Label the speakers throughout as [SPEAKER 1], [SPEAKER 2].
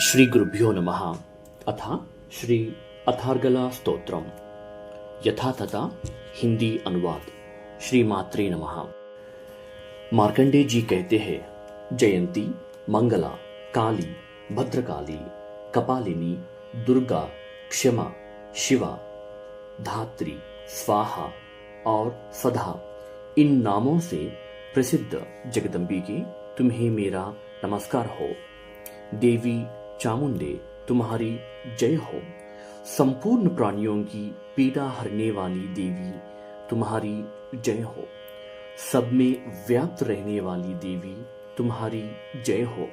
[SPEAKER 1] श्री गुरुभ्यो नमः। अथ श्री अथर्गला स्तोत्रम यथा तथा हिंदी अनुवाद। श्री मात्रे नमः। मार्कंडेय जी कहते हैं, जयंती, मंगला, काली, भद्रकाली, कपालिनी, दुर्गा, क्षमा, शिवा, धात्री, स्वाहा और सदा इन नामों से प्रसिद्ध जगदम्बिके तुम्हें मेरा नमस्कार हो। देवी चामुंडे तुम्हारी जय हो। संपूर्ण प्राणियों की पीड़ा हरने वाली देवी तुम्हारी जय हो। सब में व्याप्त रहने वाली देवी तुम्हारी जय हो।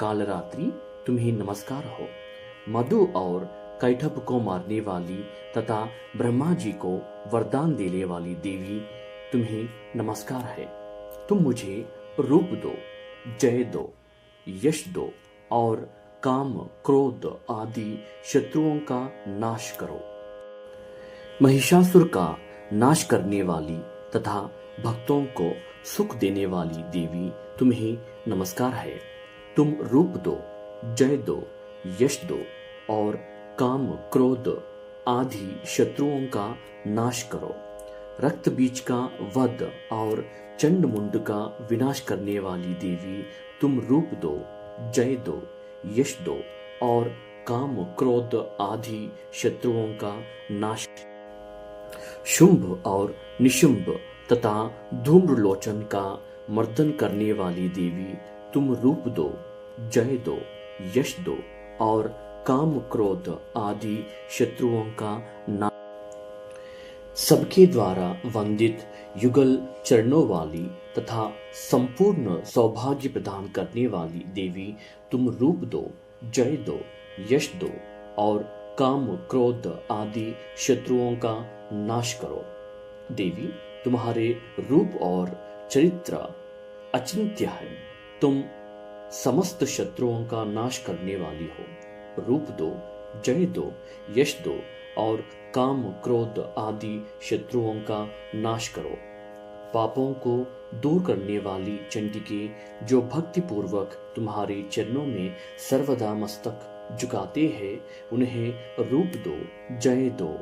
[SPEAKER 1] कालरात्रि तुम्हें नमस्कार हो। मधु और कैटभ को मारने वाली तथा ब्रह्मा जी को वरदान देने वाली देवी तुम्हें नमस्कार है। तुम मुझे रूप दो, जय दो, यश दो और काम, क्रोध आदि शत्रुओं का नाश करो। महिषासुर का नाश करने वाली तथा भक्तों को सुख देने वाली देवी तुम्हें नमस्कार है। तुम रूप दो, जय दो, यश दो और काम, क्रोध आदि शत्रुओं का नाश करो। रक्त बीज का वध और चंड मुंड का विनाश करने वाली देवी तुम रूप दो, जय दो, यश दो और काम, क्रोध आदि शत्रुओं का नाश। शुंभ और निशुंभ तथा धूम्रलोचन का मर्दन करने वाली देवी तुम रूप दो, जय दो, यश दो और काम, क्रोध आदि शत्रुओं का नाश। सबके द्वारा वंदित युगल चरणों वाली तथा संपूर्ण सौभाग्य प्रदान करने वाली देवी तुम रूप दो, जय दो, यश दो और काम, क्रोध आदि शत्रुओं का नाश करो। देवी तुम्हारे रूप और चरित्र अचिंत्य है। तुम समस्त शत्रुओं का नाश करने वाली हो। रूप दो, जय दो, यश दो और काम, क्रोध आदि शत्रुओं का नाश करो। पापों को दूर करने वाली चंडिके, जो भक्ति पूर्वक तुम्हारे चरणों में सर्वदा मस्तक झुकाते हैं, उन्हें रूप दो, जय दो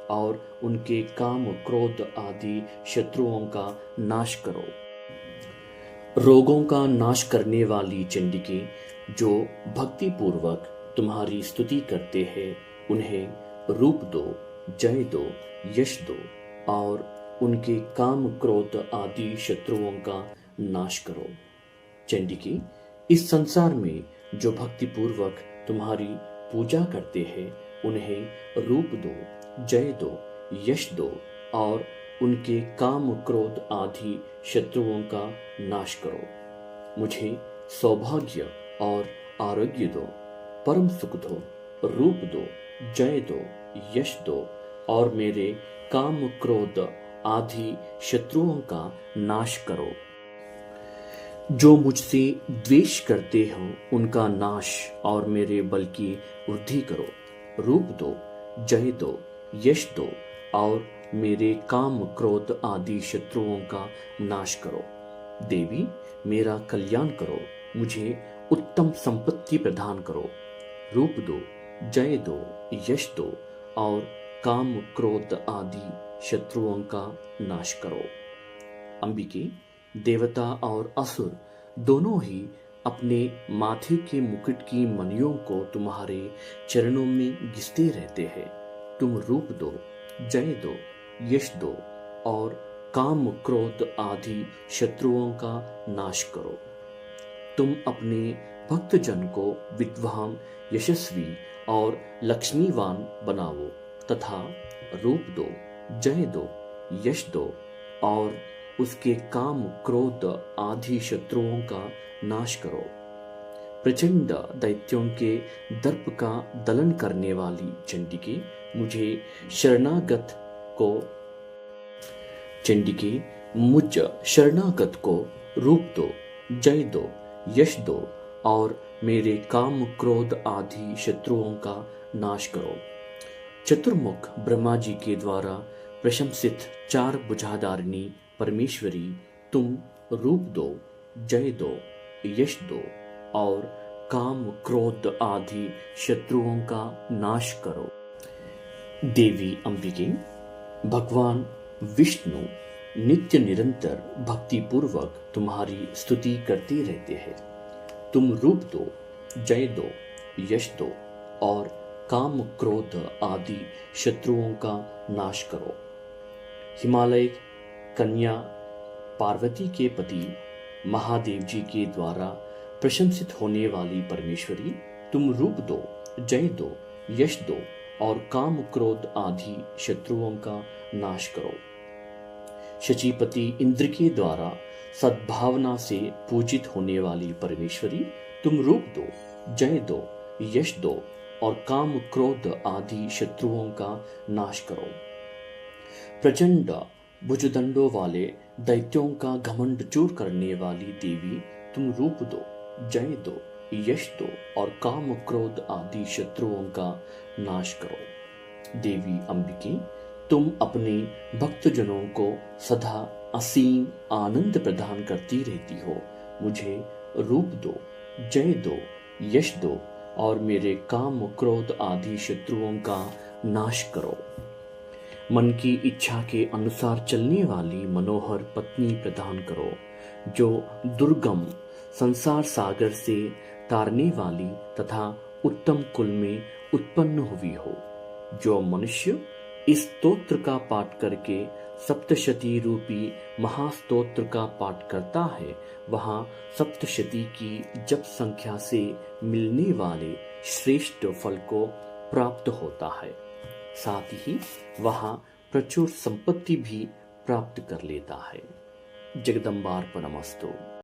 [SPEAKER 1] और उनके काम, क्रोध आदि शत्रुओं का नाश करो। रोगों का नाश करने वाली चंडिके, जो भक्ति पूर्वक तुम्हारी स्तुति करते हैं, उन्हें रूप दो, जय दो, यश दो और उनके काम, क्रोध आदि शत्रुओं का नाश करो। चंडिके, इस संसार में जो भक्ति पूर्वक तुम्हारी पूजा करते हैं, उन्हें रूप दो, जय दो, यश दो और उनके काम, क्रोध आदि शत्रुओं का नाश करो। मुझे सौभाग्य और आरोग्य दो, परम सुख दो, रूप दो, जय दो, यश दो और मेरे काम, क्रोध आदि शत्रुओं का नाश करो। जो मुझसे द्वेष करते हो, उनका नाश और मेरे बल की वृद्धि करो। रूप दो, जय दो, यश दो और मेरे काम, क्रोध आदि शत्रुओं का नाश करो। देवी, मेरा कल्याण करो। मुझे उत्तम संपत्ति प्रदान करो। रूप दो, जय दो, यश दो और काम, क्रोध आदि शत्रुओं का नाश करो। अंबिके, देवता और असुर दोनों ही अपने माथे के मुकुट की मणियों को तुम्हारे चरणों में घिसते रहते हैं। तुम रूप दो, जय दो, यश दो और काम, क्रोध आदि शत्रुओं का नाश करो। तुम अपने भक्तजन को विद्वान, यशस्वी और लक्ष्मीवान बनाओ तथा रूप दो, जय दो, यश दो और उसके काम, क्रोध आदि शत्रुओं का नाश करो। प्रचंड दैत्यों के दर्प का दलन करने वाली चंडिके, मुझ शरणागत को रूप दो, जय दो, यश दो और मेरे काम, क्रोध आदि शत्रुओं का नाश करो। चतुर्मुख ब्रह्मा जी के द्वारा प्रशंसित चार भुजाधारिणी परमेश्वरी, तुम रूप दो, जय दो, यश दो और काम क्रोध आदि शत्रुओं का नाश करो। देवी अंबिके, भगवान विष्णु नित्य निरंतर भक्ति पूर्वक तुम्हारी स्तुति करते रहते हैं। तुम रूप दो, जय दो, यश दो और काम क्रोध आदि शत्रुओं का नाश करो। हिमालय कन्या पार्वती के पति महादेव जी के द्वारा प्रशंसित होने वाली परमेश्वरी, तुम रूप दो, जय दो, यश दो और काम क्रोध आदि शत्रुओं का नाश करो। शचीपति इंद्र के द्वारा सद्भावना से पूजित होने वाली परमेश्वरी, तुम रूप दो, जय दो, यश दो और काम क्रोध आदि शत्रुओं का नाश करो। प्रचंड भुजदंडों वाले दैत्यों का घमंड चूर करने वाली देवी, तुम रूप दो, जय दो, यश दो और काम क्रोध आदि शत्रुओं का नाश करो। देवी अंबिके, तुम अपने भक्तजनों को सदा असीम आनंद प्रदान करती रहती हो। मुझे रूप दो, जय दो, यश दो और मेरे काम क्रोध आदि शत्रुओं का नाश करो। मन की इच्छा के अनुसार चलने वाली मनोहर पत्नी प्रदान करो, जो दुर्गम संसार सागर से तारने वाली तथा उत्तम कुल में उत्पन्न हुई हो। जो मनुष्य इस स्तोत्र का पाठ करके सप्तशती रूपी महास्तोत्र का पाठ करता है, वहां सप्तशती की जप संख्या से मिलने वाले श्रेष्ठ फल को प्राप्त होता है। साथ ही वहां प्रचुर संपत्ति भी प्राप्त कर लेता है। जगदम्बार्पणमस्तु।